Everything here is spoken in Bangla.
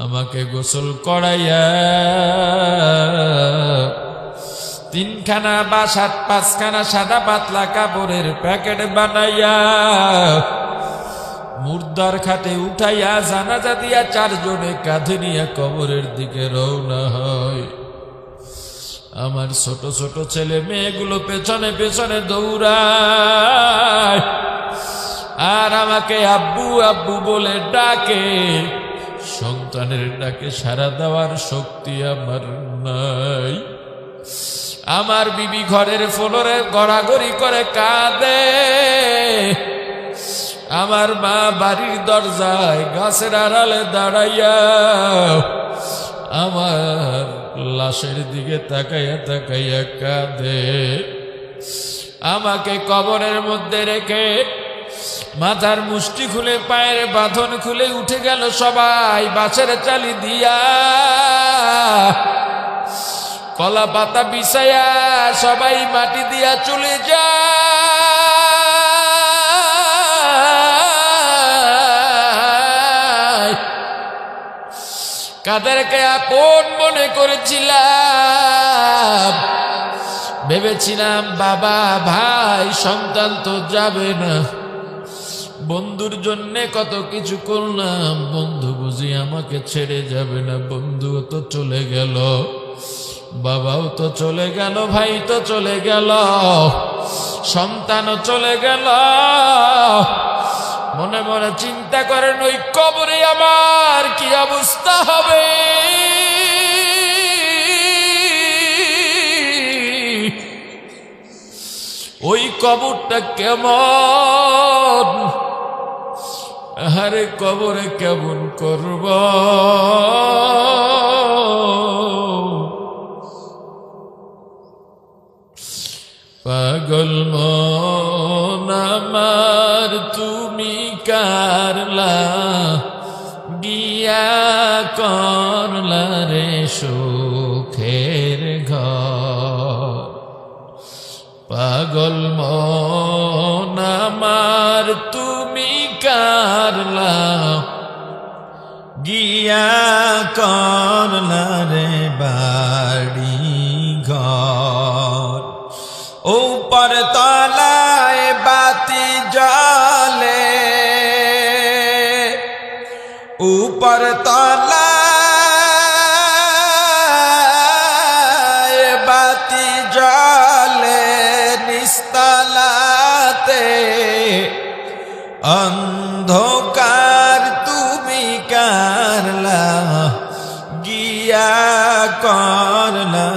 আমাকে গোসল করাইয়া 3খানা বা 5খানা সাদা পাতলা কাপড়ের প্যাকেট বানাইয়া মুর্দার খাটে উঠাইয়া জানাজা দিয়া 4 জনে কাঁধে নিয়ে কবরের দিকে রওনা হয়। আমার ছোট ছোট ছেলে মেয়েগুলো পেছনে পেছনে দৌড়ায় আর আমাকে আব্বু আব্বু বলে ডাকে। সন্তানের ডাকে সাড়া দেওয়ার শক্তি আমার নাই। আমার বিবি ঘরের ফ্লোরে গড়াগড়ি করে কাঁদে। আমার মা বাড়ির দরজায় গাছের আড়ালে দাঁড়াইয়া আমার লাশের দিকে তাকাইয়া তাকাইয়া কাঁদে। আমাকে কবরের মধ্যে রেখে মাথার মুষ্টি খুলে পায়ের বাঁধন খুলে উঠে গেল সবাই বাঁশের চালি দিয়া। কলা পাতা বিছাইয়া সবাই মাটি দিয়া চলে যায়। কাদেরকে আপন মনে করেছিলাম, ভেবেছিলাম বাবা ভাই সন্তান তো যাবে না। বন্ধুর জন্যে কত কিছু করলাম, বন্ধু বুঝি আমাকে ছেড়ে যাবে না। বন্ধুও তো চলে গেল, বাবাও তো চলে গেল, ভাই তো চলে গেল, সন্তানও চলে গেল। মনে মনে চিন্তা করেন ওই কবরে আমার কি অবস্থা হবে। ওই কবরটা কেমন, আরে কবরে কেমন করব। পাগল মন আমার তুমি কারলা গিয়া করলা রে সুখের ঘর। পাগল মন আমার তুমি কারলা গিয়া করলা রে বাড়ি ঘর। উপর তলায় বাতি জ্বলে, উপর তলায় বাতি জ্বলে, নিস্তলাতে অন্ধকার তুমি কারলা গিয়া করলা